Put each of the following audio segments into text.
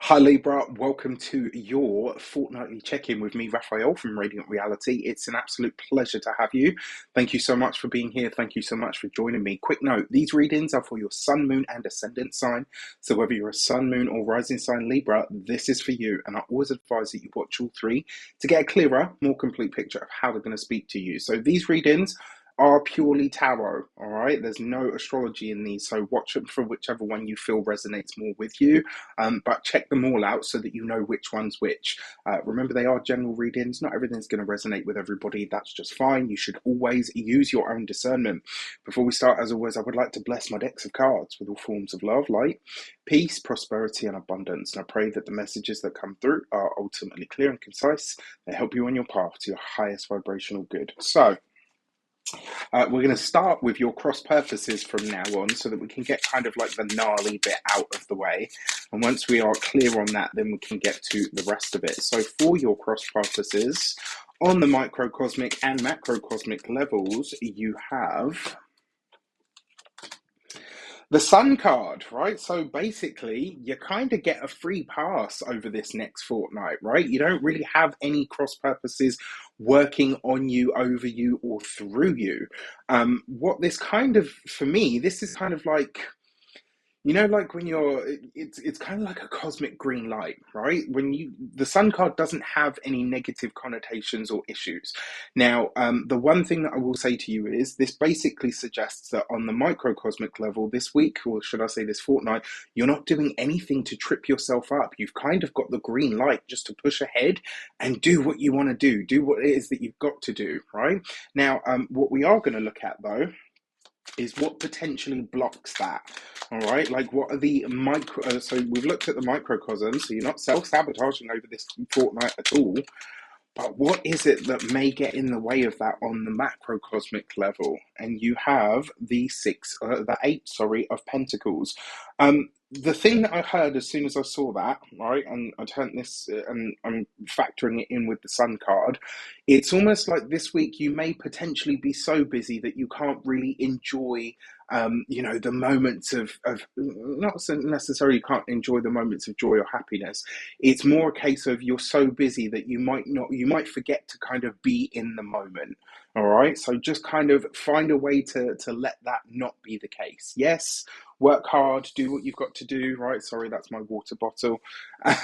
Hi Libra, welcome to your fortnightly check-in with me, Raphael from Radiant Reality. It's an absolute pleasure to have you. Thank you so much for being here. Thank you so much for joining me. Quick note, these readings are for your sun, moon and ascendant sign. So whether you're a sun, moon or rising sign Libra, this is for you. And I always advise that you watch all three to get a clearer, more complete picture of how they're going to speak to you. So these readings are purely tarot, all right? There's no astrology in these, so watch it for whichever one you feel resonates more with you. But check them all out so that you know which one's which. Remember, they are general readings. Not everything's going to resonate with everybody. That's just fine. You should always use your own discernment. Before we start, as always, I would like to bless my decks of cards with all forms of love, light, peace, prosperity, and abundance. And I pray that the messages that come through are ultimately clear and concise. They help you on your path to your highest vibrational good. So, we're going to start with your cross purposes from now on so that we can get kind of like the gnarly bit out of the way. And once we are clear on that, then we can get to the rest of it. So for your cross purposes, on the microcosmic and macrocosmic levels, you have the Sun card, right? So basically, you kind of get a free pass over this next fortnight, right? You don't really have any cross purposes working on you, over you, or through you. What this kind of, for me, this is kind of like, you know, like when it's kind of like a cosmic green light, right? The Sun card doesn't have any negative connotations or issues. Now, the one thing that I will say to you is this basically suggests that on the microcosmic level this week, or should I say this fortnight, you're not doing anything to trip yourself up. You've kind of got the green light just to push ahead and do what you want to do what it is that you've got to do, right? Now, what we are going to look at though, is what potentially blocks that. All right, like what are the micro? So we've looked at the microcosm, so you're not self-sabotaging over this fortnight at all. But what is it that may get in the way of that on the macrocosmic level? And you have the eight, of Pentacles. The thing that I heard as soon as I saw that, right, and I turned this, and I'm factoring it in with the Sun card, it's almost like this week you may potentially be so busy that you can't really enjoy, the moments of not necessarily you can't enjoy the moments of joy or happiness. It's more a case of you're so busy that you might forget to kind of be in the moment. All right, so just kind of find a way to let that not be the case. Yes, work hard, do what you've got to do, right? Sorry, that's my water bottle.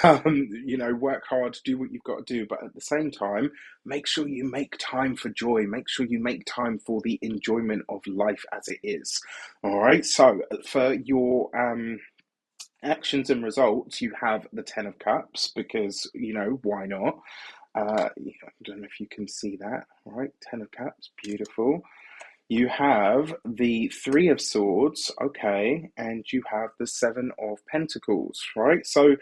Work hard, do what you've got to do, but at the same time, make sure you make time for joy. Make sure you make time for the enjoyment of life as it is. All right, so for your actions and results, you have the Ten of Cups because, why not? I don't know if you can see that, right? Ten of Cups, beautiful. You have the Three of Swords, okay, and you have the Seven of Pentacles, right? So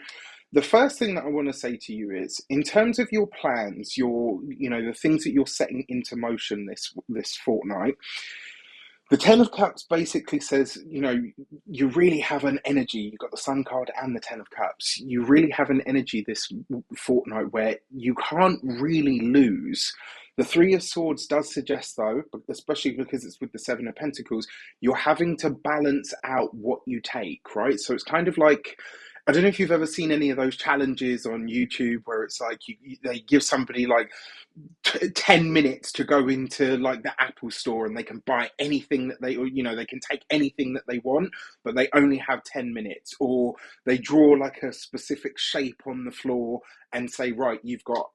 the first thing that I want to say to you is, in terms of your plans, the things that you're setting into motion this fortnight, the Ten of Cups basically says, you really have an energy. You've got the Sun card and the Ten of Cups. You really have an energy this fortnight where you can't really lose. The Three of Swords does suggest, though, especially because it's with the Seven of Pentacles, you're having to balance out what you take, right? So it's kind of like, I don't know if you've ever seen any of those challenges on YouTube where it's like they give somebody like 10 minutes to go into like the Apple store and they can buy anything that they can take anything that they want, but they only have 10 minutes, or they draw like a specific shape on the floor and say, right, you've got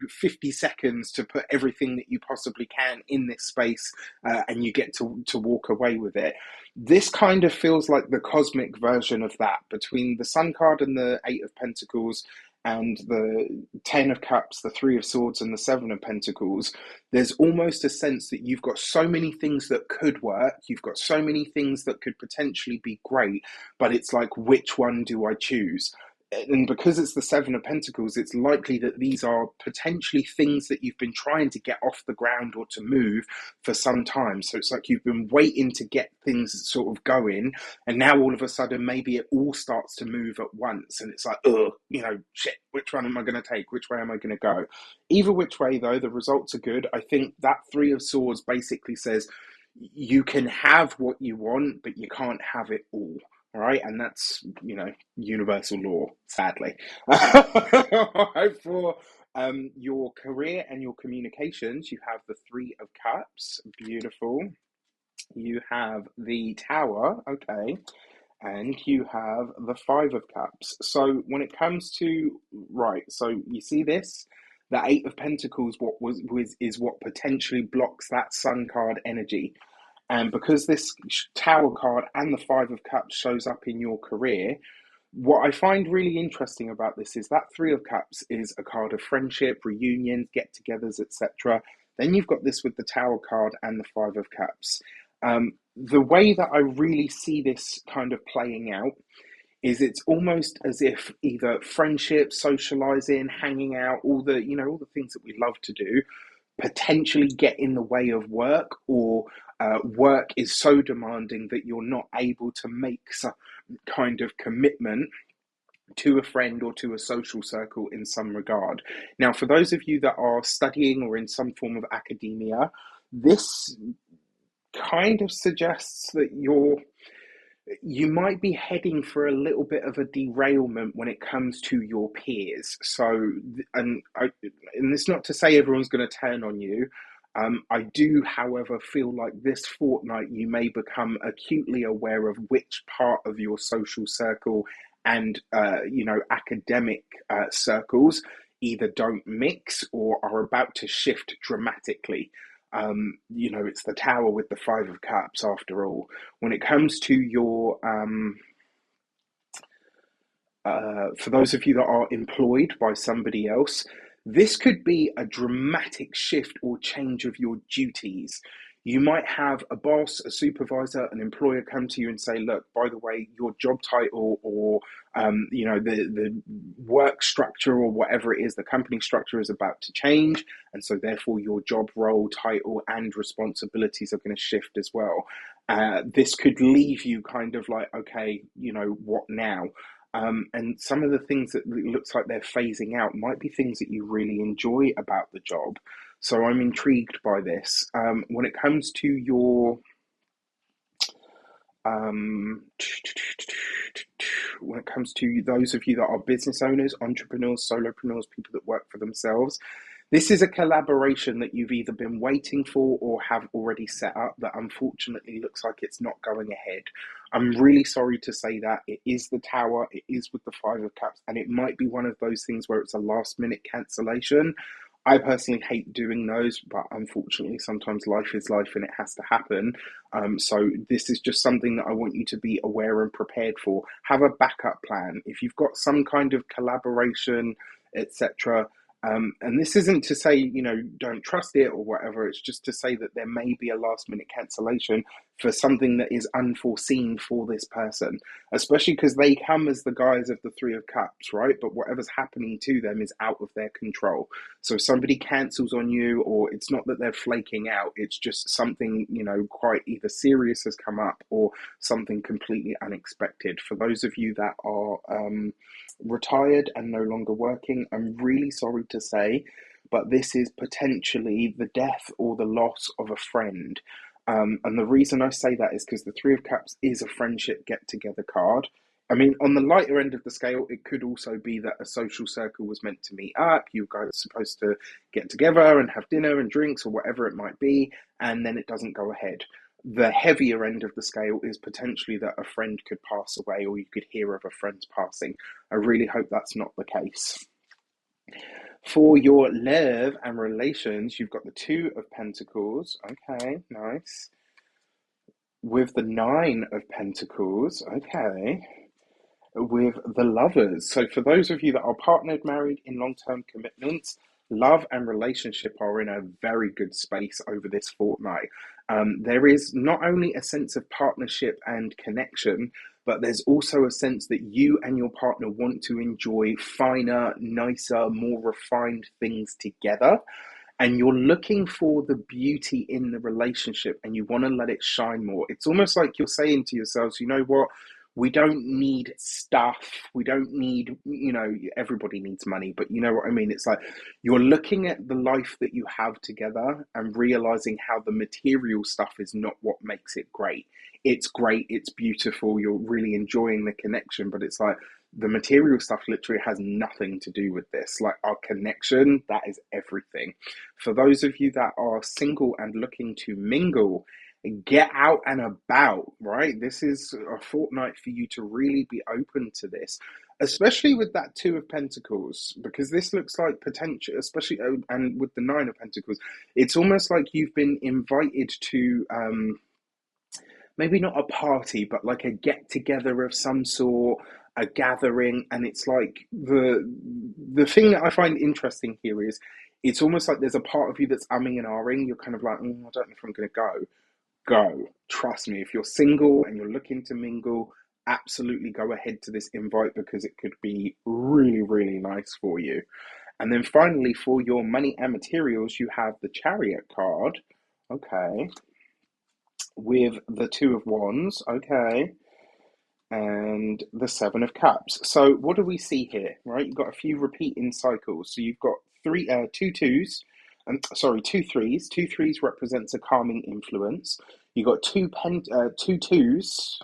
50 seconds to put everything that you possibly can in this space, and you get to walk away with it. This kind of feels like the cosmic version of that, between the Sun card and the Eight of Pentacles and the Ten of Cups, the Three of Swords and the Seven of Pentacles. There's almost a sense that you've got so many things that could work, you've got so many things that could potentially be great, but it's like, which one do I choose? And because it's the Seven of Pentacles, it's likely that these are potentially things that you've been trying to get off the ground or to move for some time. So it's like you've been waiting to get things sort of going, and now all of a sudden maybe it all starts to move at once, and it's like, shit, which one am I going to take? Which way am I going to go? Either which way, though, the results are good. I think that Three of Swords basically says you can have what you want, but you can't have it all. All right, and that's, universal law, sadly. For your career and your communications, you have the Three of Cups, beautiful. You have the Tower, okay, and you have the Five of Cups. So when it comes to, right, so you see this, the Eight of Pentacles, what is what potentially blocks that Sun card energy. And because this Tower card and the Five of Cups shows up in your career, what I find really interesting about this is that Three of Cups is a card of friendship, reunions, get-togethers, etc. Then you've got this with the Tower card and the Five of Cups. The way that I really see this kind of playing out is it's almost as if either friendship, socializing, hanging out, all the things that we love to do, potentially get in the way of work, or work is so demanding that you're not able to make some kind of commitment to a friend or to a social circle in some regard. Now, for those of you that are studying or in some form of academia, this kind of suggests that you might be heading for a little bit of a derailment when it comes to your peers. So, and it's not to say everyone's going to turn on you. I do, however, feel like this fortnight you may become acutely aware of which part of your social circle and academic circles either don't mix or are about to shift dramatically. It's the Tower with the Five of Cups after all. When it comes to your, for those of you that are employed by somebody else, this could be a dramatic shift or change of your duties. You might have a boss, a supervisor, an employer come to you and say, look, by the way, your job title or, the work structure or whatever it is, the company structure is about to change. And so therefore your job role, title and responsibilities are going to shift as well. This could leave you kind of like, okay, what now? And some of the things that it looks like they're phasing out might be things that you really enjoy about the job. So I'm intrigued by this. When it comes to your, when it comes to those of you that are business owners, entrepreneurs, solopreneurs, people that work for themselves, this is a collaboration that you've either been waiting for or have already set up that unfortunately looks like it's not going ahead. I'm really sorry to say that. It is the Tower, it is with the Five of Cups, and it might be one of those things where it's a last minute cancellation. I personally hate doing those, but unfortunately sometimes life is life and it has to happen. So this is just something that I want you to be aware and prepared for. Have a backup plan. If you've got some kind of collaboration, etc., and this isn't to say, don't trust it or whatever. It's just to say that there may be a last minute cancellation for something that is unforeseen for this person, especially because they come as the guys of the Three of Cups, right? But whatever's happening to them is out of their control. So if somebody cancels on you, or it's not that they're flaking out, it's just something, quite either serious has come up or something completely unexpected. For those of you that are retired and no longer working, I'm really sorry to say, but this is potentially the death or the loss of a friend. And the reason I say that is because the Three of Cups is a friendship get-together card. I mean, on the lighter end of the scale, it could also be that a social circle was meant to meet up. You guys are supposed to get together and have dinner and drinks or whatever it might be, and then it doesn't go ahead. The heavier end of the scale is potentially that a friend could pass away, or you could hear of a friend's passing. I really hope that's not the case. For your love and relations, you've got the Two of Pentacles. Okay, nice. With the Nine of Pentacles. Okay. With the Lovers. So for those of you that are partnered, married, in long-term commitments, love and relationship are in a very good space over this fortnight. There is not only a sense of partnership and connection, but there's also a sense that you and your partner want to enjoy finer, nicer, more refined things together. And you're looking for the beauty in the relationship and you want to let it shine more. It's almost like you're saying to yourselves, you know what? We don't need stuff. We don't need, everybody needs money, but you know what I mean? It's like you're looking at the life that you have together and realizing how the material stuff is not what makes it great. It's great, it's beautiful, you're really enjoying the connection, but it's like the material stuff literally has nothing to do with this. Like our connection, that is everything. For those of you that are single and looking to mingle, get out and about, right? This is a fortnight for you to really be open to this, especially with that Two of Pentacles, because this looks like potential, especially, and with the Nine of Pentacles, it's almost like you've been invited to, maybe not a party, but like a get together of some sort, a gathering. And it's like the thing that I find interesting here is it's almost like there's a part of you that's umming and ahhing. You're kind of like, I don't know if I'm going to go. Go. Trust me, if you're single and you're looking to mingle, absolutely go ahead to this invite because it could be really, really nice for you. And then finally, for your money and materials, you have the Chariot card. Okay. With the Two of Wands. Okay. And the Seven of Cups. So what do we see here, right? You've got a few repeating cycles. So you've got two twos, two threes. Two threes represents a calming influence. You've got two twos.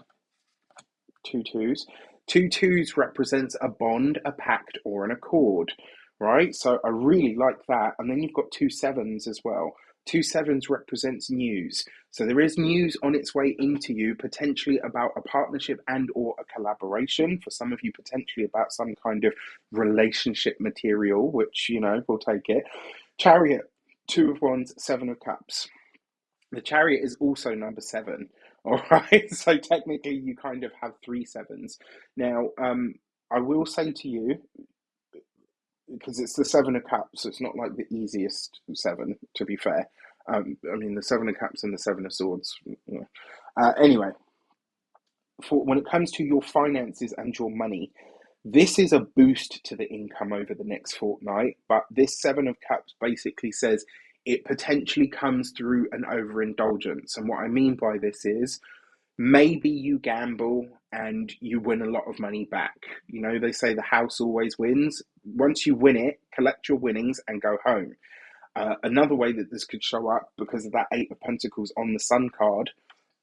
Two twos. Two twos represents a bond, a pact, or an accord, right? So I really like that. And then you've got two sevens as well. Two sevens represents news. So there is news on its way into you, potentially about a partnership and or a collaboration. For some of you, potentially about some kind of relationship material, which, we'll take it. Chariot, Two of Wands, Seven of Cups. The Chariot is also number 7. All right. So technically you kind of have 3 sevens. Now, I will say to you, because it's the Seven of Cups, so it's not like the easiest 7, to be fair. The Seven of Cups and the Seven of Swords. Anyway, when it comes to your finances and your money, this is a boost to the income over the next fortnight. But this Seven of Cups basically says it potentially comes through an overindulgence. And what I mean by this is maybe you gamble and you win a lot of money back. They say the house always wins. Once you win it, collect your winnings and go home. Another way that this could show up, because of that Eight of Pentacles on the Sun card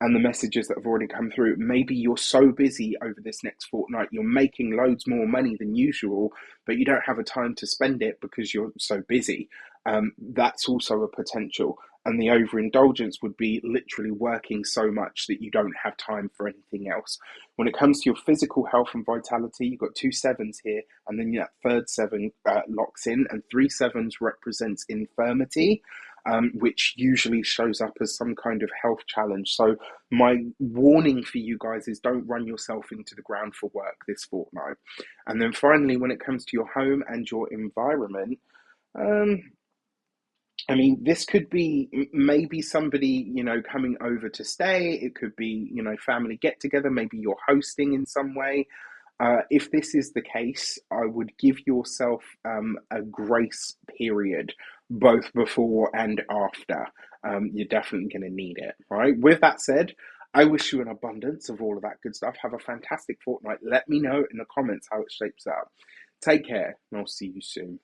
and the messages that have already come through, maybe you're so busy over this next fortnight, you're making loads more money than usual, but you don't have a time to spend it because you're so busy. That's also a potential. And the overindulgence would be literally working so much that you don't have time for anything else. When it comes to your physical health and vitality, you've got 2 sevens here, and then that third 7 locks in, and 3 sevens represents infirmity, which usually shows up as some kind of health challenge. So my warning for you guys is don't run yourself into the ground for work this fortnight. And then finally, when it comes to your home and your environment, this could be maybe somebody, coming over to stay. It could be, family get together. Maybe you're hosting in some way. If this is the case, I would give yourself a grace period, both before and after. You're definitely going to need it, right? With that said, I wish you an abundance of all of that good stuff. Have a fantastic fortnight. Let me know in the comments how it shapes up. Take care, and I'll see you soon.